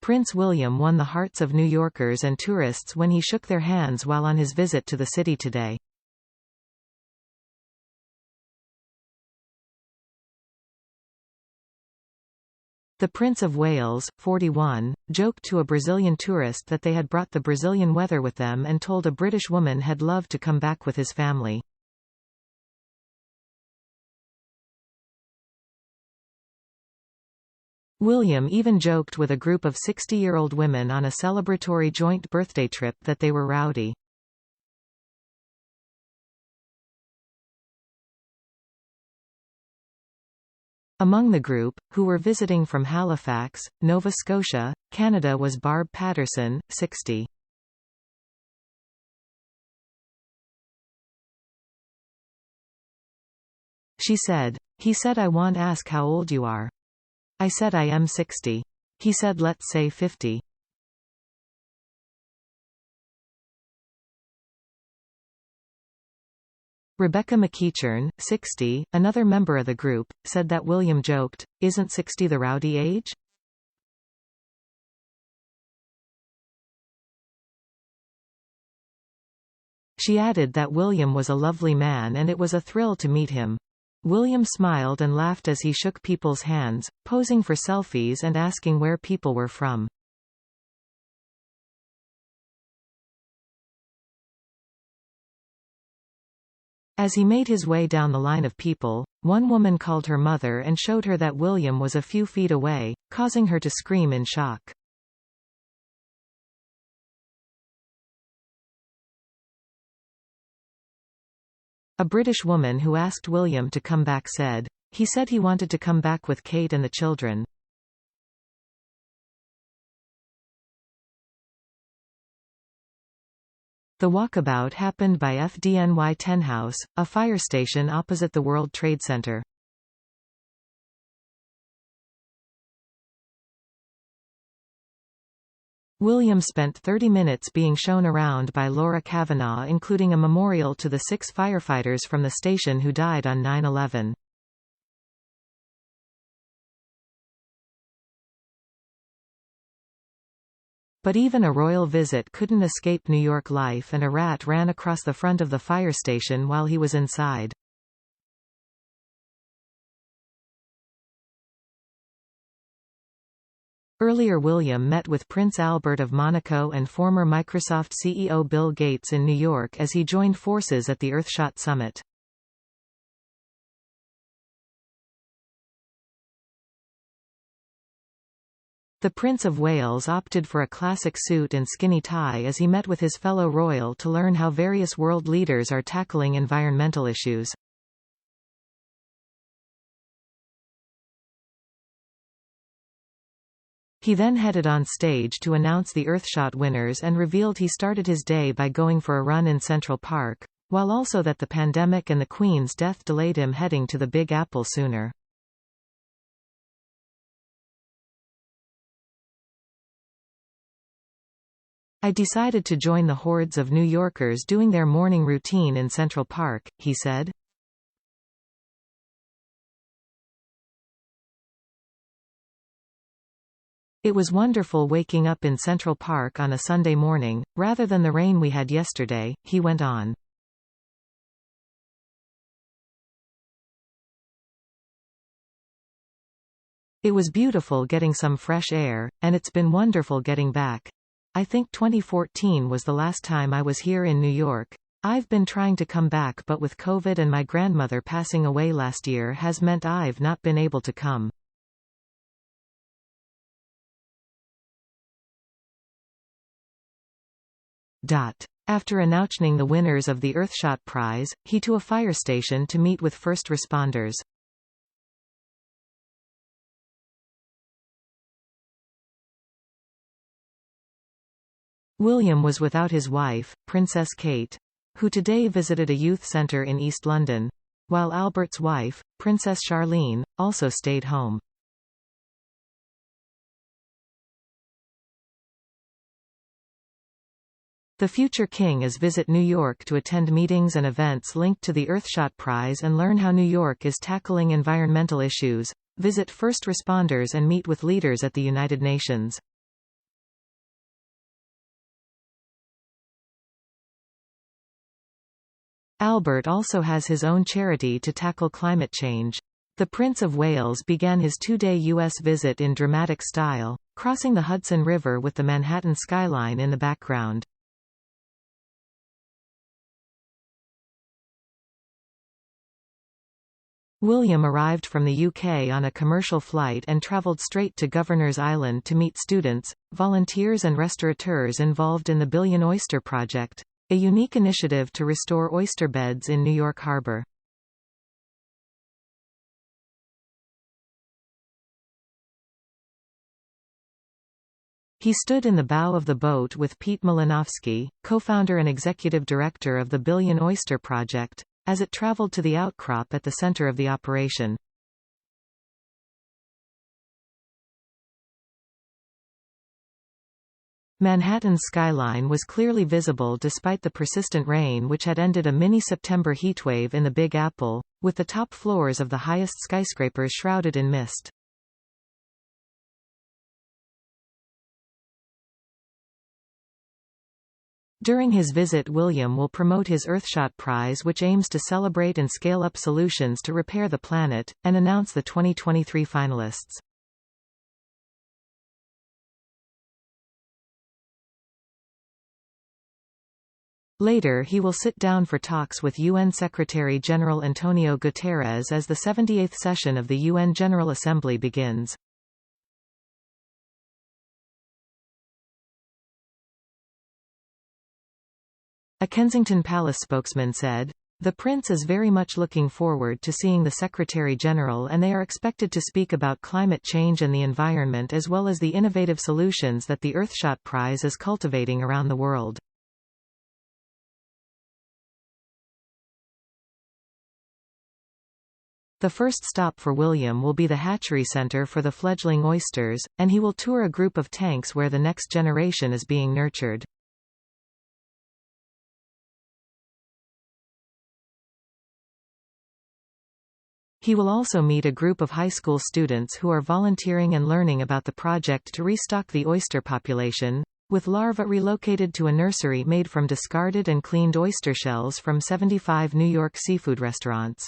Prince William won the hearts of New Yorkers and tourists when he shook their hands while on his visit to the city today. The Prince of Wales, 41, joked to a Brazilian tourist that they had brought the Brazilian weather with them and told a British woman he'd love to come back with his family. William even joked with a group of 60-year-old women on a celebratory joint birthday trip that they were rowdy. Among the group, who were visiting from Halifax, Nova Scotia, Canada, was Barb Patterson, 60. She said, "He said I want ask how old you are. I said I am 60. He said let's say 50. Rebecca McEachern, 60, another member of the group, said that William joked, "Isn't 60 the rowdy age?" She added that William was a lovely man and it was a thrill to meet him. William smiled and laughed as he shook people's hands, posing for selfies and asking where people were from. As he made his way down the line of people, one woman called her mother and showed her that William was a few feet away, causing her to scream in shock. A British woman who asked William to come back said, "He said he wanted to come back with Kate and the children." The walkabout happened by FDNY 10 House, a fire station opposite the World Trade Center. William spent 30 minutes being shown around by Laura Kavanagh, including a memorial to the 6 firefighters from the station who died on 9/11. But even a royal visit couldn't escape New York life, and a rat ran across the front of the fire station while he was inside. Earlier William met with Prince Albert of Monaco and former Microsoft CEO Bill Gates in New York as he joined forces at the Earthshot Summit. The Prince of Wales opted for a classic suit and skinny tie as he met with his fellow royal to learn how various world leaders are tackling environmental issues. He then headed on stage to announce the Earthshot winners and revealed he started his day by going for a run in Central Park, while also that the pandemic and the Queen's death delayed him heading to the Big Apple sooner. "I decided to join the hordes of New Yorkers doing their morning routine in Central Park," he said. "It was wonderful waking up in Central Park on a Sunday morning, rather than the rain we had yesterday," he went on. "It was beautiful getting some fresh air, and it's been wonderful getting back. I think 2014 was the last time I was here in New York. I've been trying to come back, but with COVID and my grandmother passing away last year has meant I've not been able to come." After announcing the winners of the Earthshot Prize, he to a fire station to meet with first responders. William was without his wife, Princess Kate, who today visited a youth centre in East London, while Albert's wife, Princess Charlene, also stayed home. The future king is visit New York to attend meetings and events linked to the Earthshot Prize and learn how New York is tackling environmental issues, visit first responders and meet with leaders at the United Nations. Albert also has his own charity to tackle climate change. The Prince of Wales began his 2-day U.S. visit in dramatic style, crossing the Hudson River with the Manhattan skyline in the background. William arrived from the UK on a commercial flight and travelled straight to Governor's Island to meet students, volunteers and restaurateurs involved in the Billion Oyster Project, a unique initiative to restore oyster beds in New York Harbor. He stood in the bow of the boat with Pete Malinowski, co-founder and executive director of the Billion Oyster Project, as it traveled to the outcrop at the center of the operation. Manhattan's skyline was clearly visible despite the persistent rain which had ended a mini-September heatwave in the Big Apple, with the top floors of the highest skyscrapers shrouded in mist. During his visit, William will promote his Earthshot Prize, which aims to celebrate and scale up solutions to repair the planet, and announce the 2023 finalists. Later he will sit down for talks with UN Secretary-General Antonio Guterres as the 78th session of the UN General Assembly begins. A Kensington Palace spokesman said, "The Prince is very much looking forward to seeing the Secretary-General, and they are expected to speak about climate change and the environment as well as the innovative solutions that the Earthshot Prize is cultivating around the world." The first stop for William will be the hatchery center for the fledgling oysters, and he will tour a group of tanks where the next generation is being nurtured. He will also meet a group of high school students who are volunteering and learning about the project to restock the oyster population, with larvae relocated to a nursery made from discarded and cleaned oyster shells from 75 New York seafood restaurants.